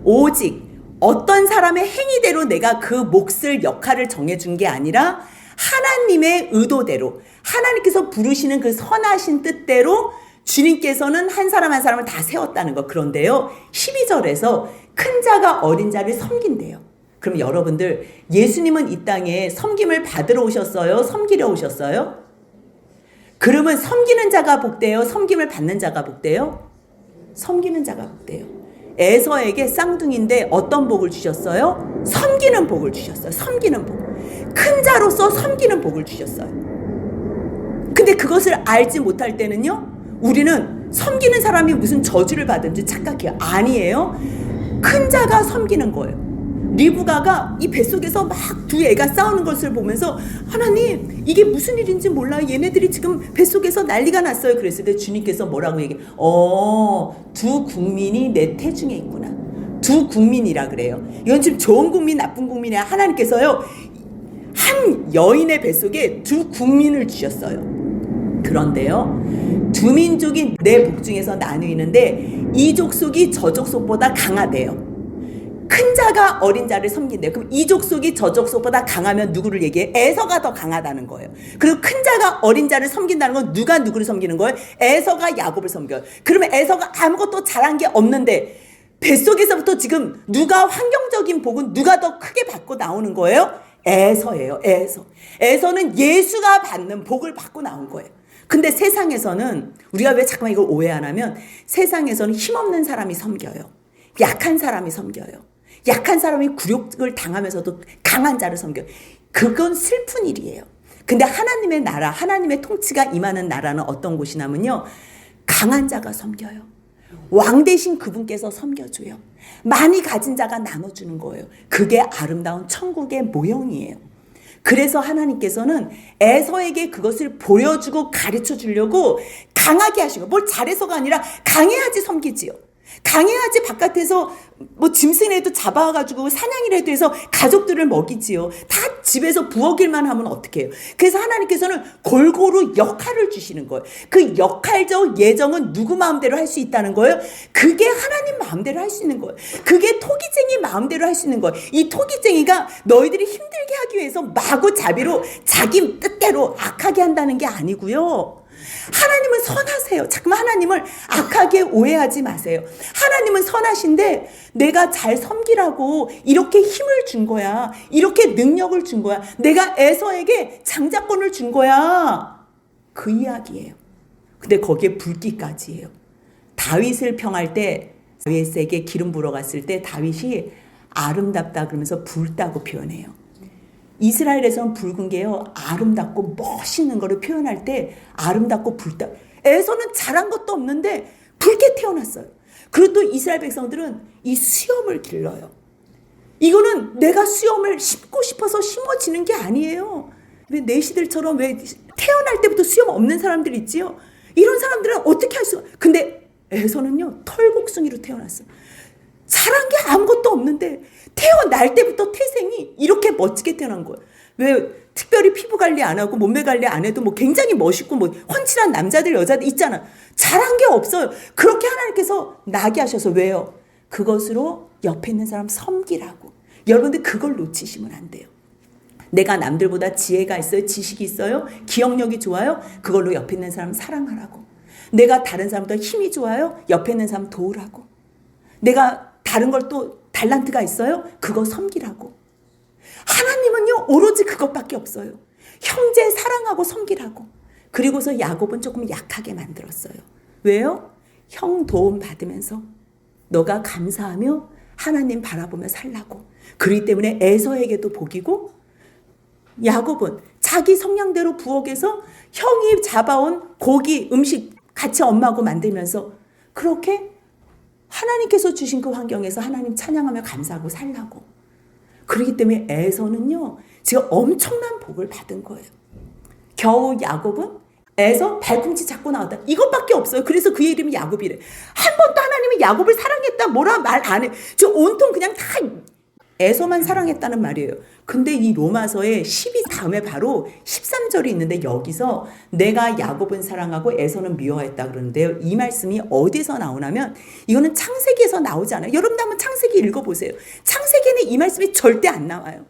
오직 어떤 사람의 행위대로 내가 그 몫을 역할을 정해준 게 아니라 하나님의 의도대로 하나님께서 부르시는 그 선하신 뜻대로 주님께서는 한 사람 한 사람을 다 세웠다는 거. 그런데요 12절에서 큰 자가 어린 자를 섬긴대요. 그럼 여러분들 예수님은 이 땅에 섬김을 받으러 오셨어요? 섬기려 오셨어요? 그러면 섬기는 자가 복되요? 섬김을 받는 자가 복되요? 섬기는 자가 복되요. 에서에게 쌍둥이인데 어떤 복을 주셨어요? 섬기는 복을 주셨어요. 섬기는 복. 큰 자로서 섬기는 복을 주셨어요. 근데 그것을 알지 못할 때는요 우리는 섬기는 사람이 무슨 저주를 받은 줄 착각해요. 아니에요. 큰 자가 섬기는 거예요. 리브가가 이 뱃속에서 막 두 애가 싸우는 것을 보면서 하나님 이게 무슨 일인지 몰라요. 얘네들이 지금 뱃속에서 난리가 났어요. 그랬을 때 주님께서 뭐라고 얘기해? 두 국민이 내 태중에 있구나. 두 국민이라 그래요. 이건 지금 좋은 국민 나쁜 국민이 아니라 하나님께서요 한 여인의 뱃속에 두 국민을 주셨어요. 그런데요 두 민족이 내 복중에서 나누이는데 이 족속이 저 족속보다 강하대요. 큰 자가 어린 자를 섬긴대요. 그럼 이 족속이 저 족속보다 강하면 누구를 얘기해? 에서가 더 강하다는 거예요. 그리고 큰 자가 어린 자를 섬긴다는 건 누가 누구를 섬기는 거예요? 에서가 야곱을 섬겨요. 그러면 에서가 아무것도 잘한 게 없는데 뱃속에서부터 지금 누가 환경적인 복은 누가 더 크게 받고 나오는 거예요? 에서예요. 에서는 예수가 받는 복을 받고 나온 거예요. 근데 세상에서는 우리가 왜 잠깐만 이걸 오해 안 하면 세상에서는 힘없는 사람이 섬겨요. 약한 사람이 섬겨요. 약한 사람이 굴욕을 당하면서도 강한 자를 섬겨요. 그건 슬픈 일이에요. 근데 하나님의 나라, 하나님의 통치가 임하는 나라는 어떤 곳이냐면요. 강한 자가 섬겨요. 왕 대신 그분께서 섬겨줘요. 많이 가진 자가 나눠주는 거예요. 그게 아름다운 천국의 모형이에요. 그래서 하나님께서는 에서에게 그것을 보여주고 가르쳐 주려고 강하게 하시고 뭘 잘해서가 아니라 강해야지 섬기지요. 강해야지 바깥에서 뭐 짐승이라도 잡아가지고 사냥이라도 해서 가족들을 먹이지요. 다 집에서 부엌일만 하면 어떡해요. 그래서 하나님께서는 골고루 역할을 주시는 거예요. 그 역할적 예정은 누구 마음대로 할 수 있다는 거예요. 그게 하나님 마음대로 할 수 있는 거예요. 그게 토기쟁이 마음대로 할 수 있는 거예요. 이 토기쟁이가 너희들이 힘들게 하기 위해서 마구잡이로 자기 뜻대로 악하게 한다는 게 아니고요. 하나님은 선하세요. 잠깐만 하나님을 악하게 오해하지 마세요. 하나님은 선하신데 내가 잘 섬기라고 이렇게 힘을 준 거야. 이렇게 능력을 준 거야. 내가 에서에게 장자권을 준 거야. 그 이야기예요. 근데 거기에 불기까지예요. 다윗을 평할 때 다윗에게 기름 부러 갔을 때 다윗이 아름답다 그러면서 붉다고 표현해요. 이스라엘에서는 붉은 게요 아름답고 멋있는 거를 표현할 때 아름답고 붉다. 에서는 잘한 것도 없는데 붉게 태어났어요. 그리고 또 이스라엘 백성들은 이 수염을 길러요. 이거는 내가 수염을 심고 싶어서 심어지는 게 아니에요. 왜 내시들처럼 왜 태어날 때부터 수염 없는 사람들 있지요? 이런 사람들은 어떻게 할 수가? 근데 에서는요 털복숭이로 태어났어요. 잘한 게 아무것도 없는데 태어날 때부터 태생이 이렇게 멋지게 태어난 거예요. 왜 특별히 피부 관리 안 하고 몸매 관리 안 해도 뭐 굉장히 멋있고 뭐 훤칠한 남자들 여자들 있잖아. 잘한 게 없어요. 그렇게 하나님께서 나게 하셔서 왜요? 그것으로 옆에 있는 사람 섬기라고. 여러분들 그걸 놓치시면 안 돼요. 내가 남들보다 지혜가 있어요? 지식이 있어요? 기억력이 좋아요? 그걸로 옆에 있는 사람 사랑하라고. 내가 다른 사람보다 힘이 좋아요? 옆에 있는 사람 도우라고. 내가 다른 걸 또 달란트가 있어요? 그거 섬기라고. 하나님은요 오로지 그것밖에 없어요. 형제 사랑하고 섬기라고. 그리고서 야곱은 조금 약하게 만들었어요. 왜요? 형 도움 받으면서 너가 감사하며 하나님 바라보며 살라고. 그렇기 때문에 에서에게도 복이고 야곱은 자기 성향대로 부엌에서 형이 잡아온 고기 음식 같이 엄마하고 만들면서 그렇게 하나님께서 주신 그 환경에서 하나님 찬양하며 감사하고 살라고. 그렇기 때문에 에서는요 지금 엄청난 복을 받은 거예요. 겨우 야곱은 에서 발꿈치 잡고 나왔다. 이것밖에 없어요. 그래서 그 이름이 야곱이래. 한 번도 하나님이 야곱을 사랑했다 뭐라 말 안 해. 저 온통 그냥 다 에서만 사랑했다는 말이에요. 근데 이 로마서에 12 다음에 바로 13절이 있는데 여기서 내가 야곱은 사랑하고 에서는 미워했다 그러는데요. 이 말씀이 어디서 나오냐면 이거는 창세기에서 나오지 않아요. 여러분도 한번 창세기 읽어보세요. 창세기에는 이 말씀이 절대 안 나와요.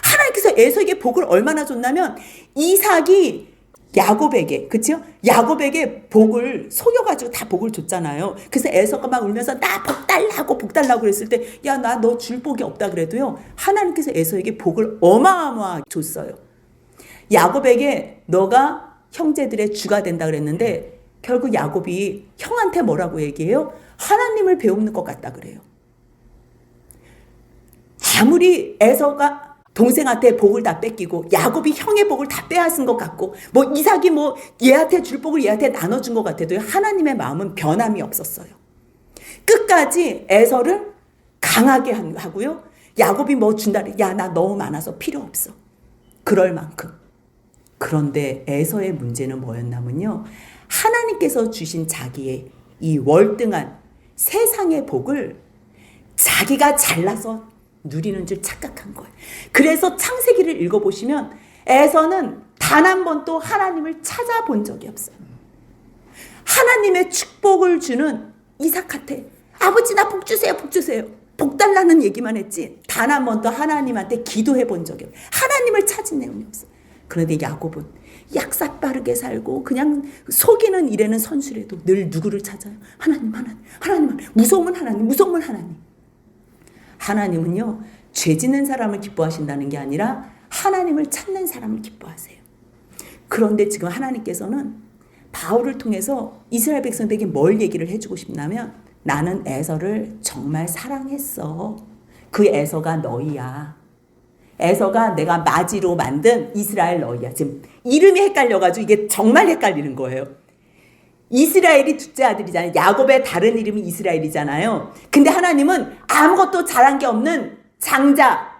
하나님께서 에서에게 복을 얼마나 줬냐면 이삭이 야곱에게, 그치요? 야곱에게 복을 속여가지고 다 복을 줬잖아요. 그래서 에서가 막 울면서 나 복 달라고 복 달라고 그랬을 때 야, 나 너 줄 복이 없다 그래도요. 하나님께서 에서에게 복을 어마어마하게 줬어요. 야곱에게 너가 형제들의 주가 된다 그랬는데 결국 야곱이 형한테 뭐라고 얘기해요? 하나님을 배우는 것 같다 그래요. 아무리 에서가 동생한테 복을 다 뺏기고 야곱이 형의 복을 다 빼앗은 것 같고 뭐 이삭이 뭐 얘한테 줄 복을 얘한테 나눠준 것 같아도 하나님의 마음은 변함이 없었어요. 끝까지 에서를 강하게 하고요. 야곱이 뭐 준다 그래. 야, 나 너무 많아서 필요 없어. 그럴 만큼. 그런데 에서의 문제는 뭐였냐면요. 하나님께서 주신 자기의 이 월등한 세상의 복을 자기가 잘나서 누리는 줄 착각한 거예요. 그래서 창세기를 읽어보시면 에서는 단 한 번도 하나님을 찾아본 적이 없어요. 하나님의 축복을 주는 이삭한테 아버지 나 복 주세요 복 주세요 복 달라는 얘기만 했지 단 한 번도 하나님한테 기도해 본 적이 없어요. 하나님을 찾은 내용이 없어요. 그런데 야곱은 약삭빠르게 살고 그냥 속이는 일에는 선술해도 늘 누구를 찾아요? 하나님 무서우면 하나님. 하나님은요, 죄 짓는 사람을 기뻐하신다는 게 아니라 하나님을 찾는 사람을 기뻐하세요. 그런데 지금 하나님께서는 바울을 통해서 이스라엘 백성들에게 뭘 얘기를 해주고 싶냐면 나는 에서를 정말 사랑했어. 그 에서가 너희야. 에서가 내가 마지로 만든 이스라엘 너희야. 지금 이름이 헷갈려가지고 이게 정말 헷갈리는 거예요. 이스라엘이 둘째 아들이잖아요. 야곱의 다른 이름이 이스라엘이잖아요. 근데 하나님은 아무것도 잘한 게 없는 장자,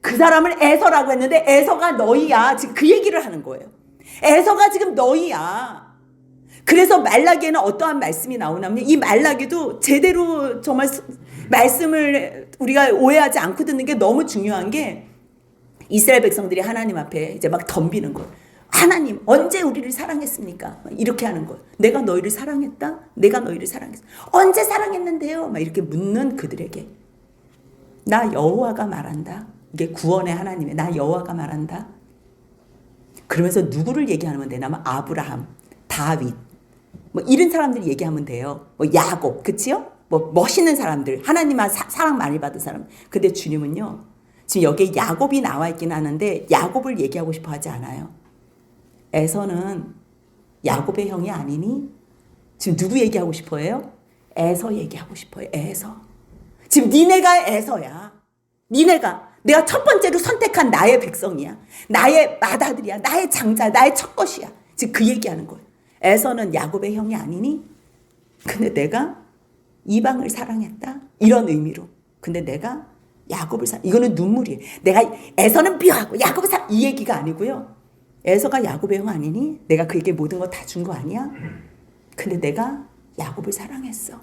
그 사람을 에서라고 했는데 에서가 너희야. 지금 그 얘기를 하는 거예요. 에서가 지금 너희야. 그래서 말라기에는 어떠한 말씀이 나오냐면 이 말라기도 제대로 정말 말씀을 우리가 오해하지 않고 듣는 게 너무 중요한 게 이스라엘 백성들이 하나님 앞에 이제 막 덤비는 거예요. 하나님 언제 우리를 사랑했습니까? 이렇게 하는 거예요. 내가 너희를 사랑했다? 내가 너희를 사랑했어. 언제 사랑했는데요? 막 이렇게 묻는 그들에게 나 여호와가 말한다. 이게 구원의 하나님의 나 여호와가 말한다. 그러면서 누구를 얘기하면 되냐면 아브라함, 다윗 뭐 이런 사람들 얘기하면 돼요. 뭐 야곱, 그치요? 뭐 멋있는 사람들, 하나님만 사랑 많이 받은 사람. 근데 주님은요 지금 여기에 야곱이 나와 있긴 하는데 야곱을 얘기하고 싶어 하지 않아요. 에서는 야곱의 형이 아니니? 지금 누구 얘기하고 싶어해요? 에서 얘기하고 싶어요. 에서. 지금 니네가 에서야. 니네가 내가 첫 번째로 선택한 나의 백성이야. 나의 맏아들이야. 나의 장자, 나의 첫것이야. 지금 그 얘기하는 거예요. 에서는 야곱의 형이 아니니? 근데 내가 이방을 사랑했다? 이런 의미로. 근데 내가 야곱을 이거는 눈물이에요. 내가 에서는 미워하고 야곱을 이 얘기가 아니고요. 에서가 야곱의 형 아니니? 내가 그에게 모든 거 다 준 거 아니야? 근데 내가 야곱을 사랑했어.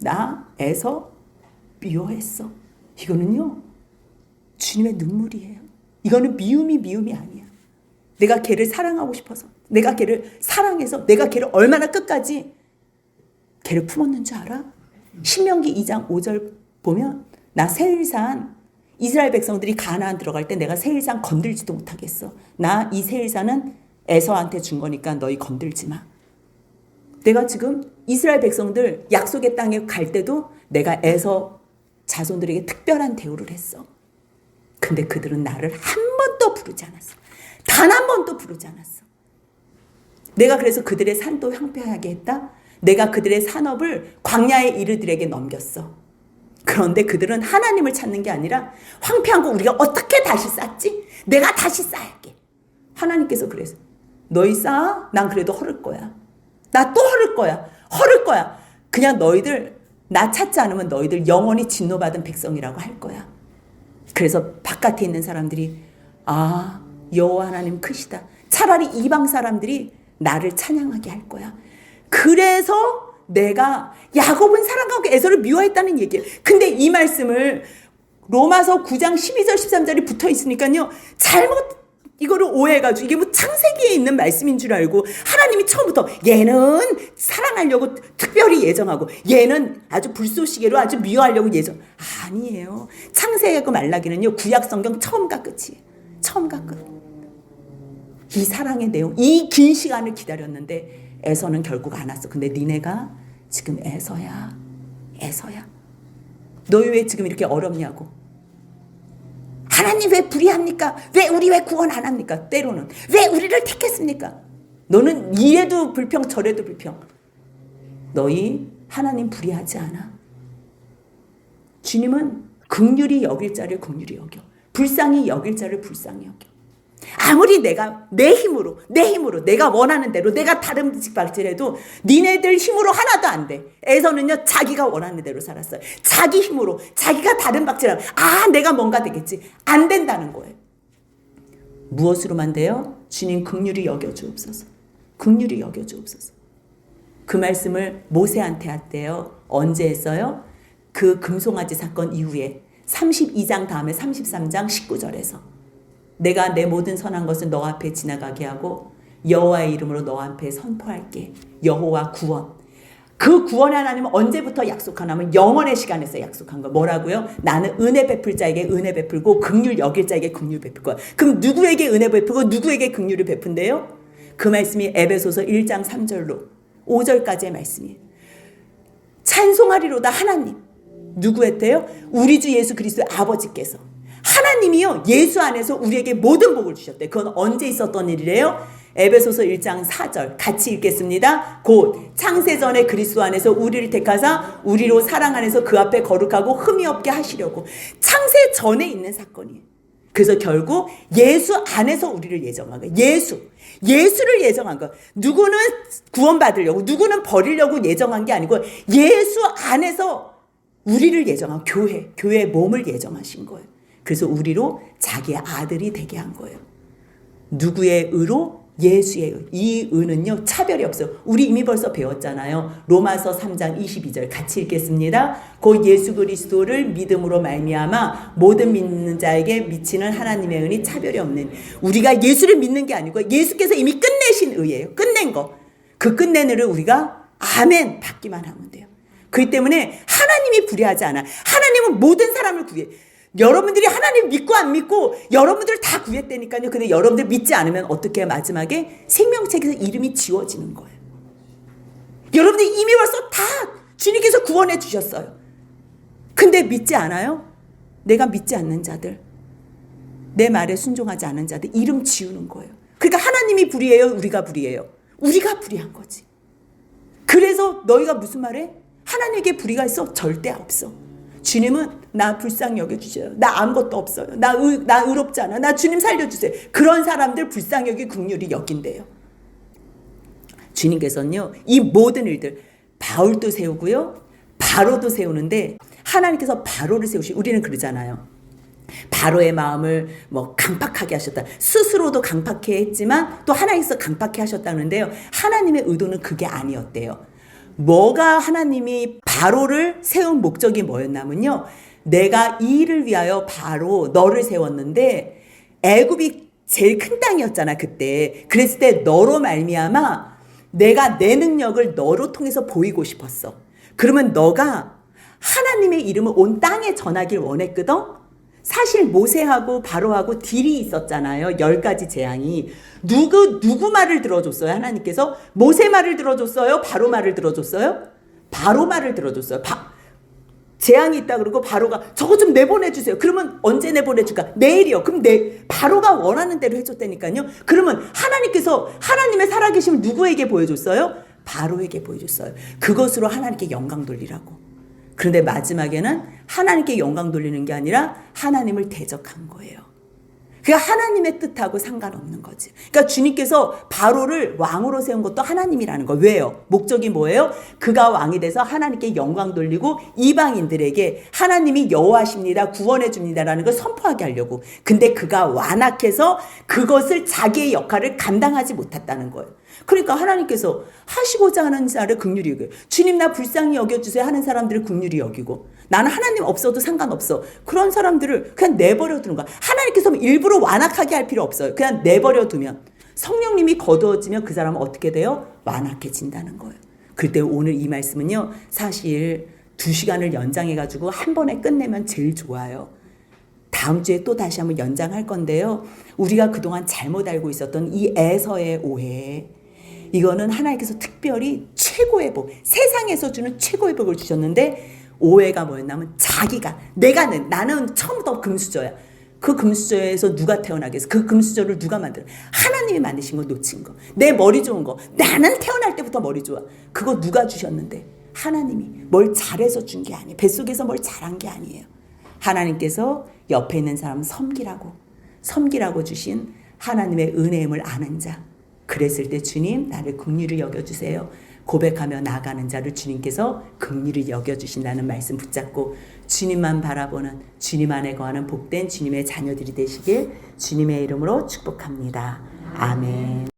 나 에서 미워했어. 이거는요 주님의 눈물이에요. 이거는 미움이 아니야. 내가 걔를 사랑하고 싶어서 내가 걔를 사랑해서 내가 걔를 얼마나 끝까지 걔를 품었는 줄 알아? 신명기 2장 5절 보면 나 세일산 이스라엘 백성들이 가나안 들어갈 때 내가 세일산 건들지도 못하겠어. 나 이 세일산은 에서한테 준 거니까 너희 건들지 마. 내가 지금 이스라엘 백성들 약속의 땅에 갈 때도 내가 에서 자손들에게 특별한 대우를 했어. 근데 그들은 나를 한 번도 부르지 않았어. 단 한 번도 부르지 않았어. 내가 그래서 그들의 산도 황폐하게 했다. 내가 그들의 산업을 광야의 이르들에게 넘겼어. 그런데 그들은 하나님을 찾는 게 아니라 황폐한 거 우리가 어떻게 다시 쌓지? 내가 다시 쌓을게. 하나님께서 그래서 너희 쌓아? 난 그래도 헐을 거야. 나 또 헐을 거야. 헐을 거야. 그냥 너희들 나 찾지 않으면 너희들 영원히 진노받은 백성이라고 할 거야. 그래서 바깥에 있는 사람들이 아 여호와 하나님 크시다. 차라리 이방 사람들이 나를 찬양하게 할 거야. 그래서 내가 야곱은 사랑하고 에서를 미워했다는 얘기예요. 근데 이 말씀을 로마서 9장 12절 13절이 붙어 있으니까요. 잘못 이거를 오해해가지고 이게 뭐 창세기에 있는 말씀인 줄 알고 하나님이 처음부터 얘는 사랑하려고 특별히 예정하고 얘는 아주 불쏘시개로 아주 미워하려고 아니에요. 창세기하고 말라기는요. 구약 성경 처음과 끝이에요. 처음과 끝. 이 사랑의 내용, 이 긴 시간을 기다렸는데 에서는 결국 안 왔어. 근데 니네가 지금 에서야. 너희 왜 지금 이렇게 어렵냐고. 하나님 왜 불의합니까? 우리 왜 구원 안 합니까? 때로는. 왜 우리를 택했습니까? 너는 이래도 불평 저래도 불평. 너희 하나님 불의하지 않아. 주님은 긍휼히 여길 자를 긍휼히 여겨. 불쌍히 여길 자를 불쌍히 여겨. 아무리 내가 내 힘으로 내가 원하는 대로 내가 다른 집 발질해도 니네들 힘으로 하나도 안 돼. 에서는요 자기가 원하는 대로 살았어요. 자기 힘으로 자기가 다른 박질하면 내가 뭔가 되겠지. 안 된다는 거예요. 무엇으로만 돼요? 주님 긍휼히 여겨주옵소서. 긍휼히 여겨주옵소서. 그 말씀을 모세한테 했대요. 언제 했어요? 그 금송아지 사건 이후에 32장 다음에 33장 19절에서 내가 내 모든 선한 것을 너 앞에 지나가게 하고 여호와의 이름으로 너 앞에 선포할게. 여호와 구원. 그 구원의 하나님은 언제부터 약속하냐면 영원의 시간에서 약속한 거. 뭐라고요? 나는 은혜 베풀 자에게 은혜 베풀고 긍휼 여길 자에게 긍휼 베풀 거야. 그럼 누구에게 은혜 베풀고 누구에게 긍휼을 베푼대요? 그 말씀이 에베소서 1장 3절로 5절까지의 말씀이에요. 찬송하리로다 하나님. 누구 했대요? 우리 주 예수 그리스도의 아버지께서. 하나님이요 예수 안에서 우리에게 모든 복을 주셨대. 그건 언제 있었던 일이래요? 에베소서 1장 4절 같이 읽겠습니다. 곧 창세전에 그리스도 안에서 우리를 택하사 우리로 사랑 안에서 그 앞에 거룩하고 흠이 없게 하시려고. 창세전에 있는 사건이에요. 그래서 결국 예수 안에서 우리를 예정한 거예요. 예수를 예정한 거. 누구는 구원받으려고 누구는 버리려고 예정한 게 아니고 예수 안에서 우리를 예정한 교회의 몸을 예정하신 거예요. 그래서 우리로 자기의 아들이 되게 한 거예요. 누구의 의로? 예수의 의. 이 의는요 차별이 없어요. 우리 이미 벌써 배웠잖아요. 로마서 3장 22절 같이 읽겠습니다. 곧 예수 그리스도를 믿음으로 말미암아 모든 믿는 자에게 미치는 하나님의 은이 차별이 없는. 우리가 예수를 믿는 게 아니고 예수께서 이미 끝내신 의예요. 끝낸 거. 그 끝낸 의를 우리가 아멘 받기만 하면 돼요. 그렇기 때문에 하나님이 불의하지 않아. 하나님은 모든 사람을 구해. 여러분들이 하나님 믿고 안 믿고 여러분들 다 구했다니까요. 근데 여러분들 믿지 않으면 어떻게 마지막에 생명책에서 이름이 지워지는 거예요. 여러분들 이미 벌써 다 주님께서 구원해 주셨어요. 근데 믿지 않아요? 내가 믿지 않는 자들, 내 말에 순종하지 않은 자들 이름 지우는 거예요. 그러니까 하나님이 불의해요? 우리가 불의해요? 우리가 불의한 거지. 그래서 너희가 무슨 말해? 하나님에게 불의가 있어? 절대 없어. 주님은 나 불쌍히 여겨주세요. 나 아무것도 없어요. 나 의롭지 않아. 나 주님 살려주세요. 그런 사람들 불쌍히 여기 긍휼히 여긴대요. 주님께서는요. 이 모든 일들 바울도 세우고요. 바로도 세우는데 하나님께서 바로를 세우시고 우리는 그러잖아요. 바로의 마음을 강팍하게 하셨다. 스스로도 강팍해 했지만 또 하나님께서 강팍해 하셨다는데요. 하나님의 의도는 그게 아니었대요. 뭐가 하나님이 바로를 세운 목적이 뭐였냐면요. 내가 이 일을 위하여 바로 너를 세웠는데 애굽이 제일 큰 땅이었잖아 그때. 그랬을 때 너로 말미암아 내가 내 능력을 너로 통해서 보이고 싶었어. 그러면 너가 하나님의 이름을 온 땅에 전하길 원했거든. 사실 모세하고 바로하고 딜이 있었잖아요. 10가지 재앙이. 누구 말을 들어줬어요? 하나님께서 모세 말을 들어줬어요? 바로 말을 들어줬어요? 바로 말을 들어줬어요. 재앙이 있다 그러고 바로가 저거 좀 내보내주세요. 그러면 언제 내보내줄까? 내일이요. 그럼 바로가 원하는 대로 해줬다니까요. 그러면 하나님께서 하나님의 살아계심을 누구에게 보여줬어요? 바로에게 보여줬어요. 그것으로 하나님께 영광 돌리라고. 그런데 마지막에는 하나님께 영광 돌리는 게 아니라 하나님을 대적한 거예요. 그러니까 하나님의 뜻하고 상관없는 거지. 그러니까 주님께서 바로를 왕으로 세운 것도 하나님이라는 거. 왜요? 목적이 뭐예요? 그가 왕이 돼서 하나님께 영광 돌리고 이방인들에게 하나님이 여호와십니다. 구원해 줍니다라는 걸 선포하게 하려고. 근데 그가 완악해서 그것을 자기의 역할을 감당하지 못했다는 거예요. 그러니까 하나님께서 하시고자 하는 자를 긍휼히 여겨요. 주님 나 불쌍히 여겨주세요 하는 사람들을 긍휼히 여기고, 나는 하나님 없어도 상관없어 그런 사람들을 그냥 내버려 두는 거야. 하나님께서 일부러 완악하게 할 필요 없어요. 그냥 내버려 두면 성령님이 거두어지면 그 사람은 어떻게 돼요? 완악해진다는 거예요. 그때 오늘 이 말씀은요, 사실 2시간을 연장해가지고 한 번에 끝내면 제일 좋아요. 다음 주에 또 다시 한번 연장할 건데요. 우리가 그동안 잘못 알고 있었던 이 에서의 오해, 이거는 하나님께서 특별히 최고의 복, 세상에서 주는 최고의 복을 주셨는데, 오해가 뭐였냐면 자기가, 나는 처음부터 금수저야. 그 금수저에서 누가 태어나겠어? 그 금수저를 누가 만들어? 하나님이 만드신 거 놓친 거. 내 머리 좋은 거. 나는 태어날 때부터 머리 좋아. 그거 누가 주셨는데? 하나님이 뭘 잘해서 준 게 아니에요. 뱃속에서 뭘 잘한 게 아니에요. 하나님께서 옆에 있는 사람 섬기라고 주신 하나님의 은혜임을 아는 자. 그랬을 때 주님 나를 긍휼히 여겨주세요. 고백하며 나아가는 자를 주님께서 긍휼히 여겨주신다는 말씀 붙잡고 주님만 바라보는, 주님 안에 거하는 복된 주님의 자녀들이 되시길 주님의 이름으로 축복합니다. 아멘.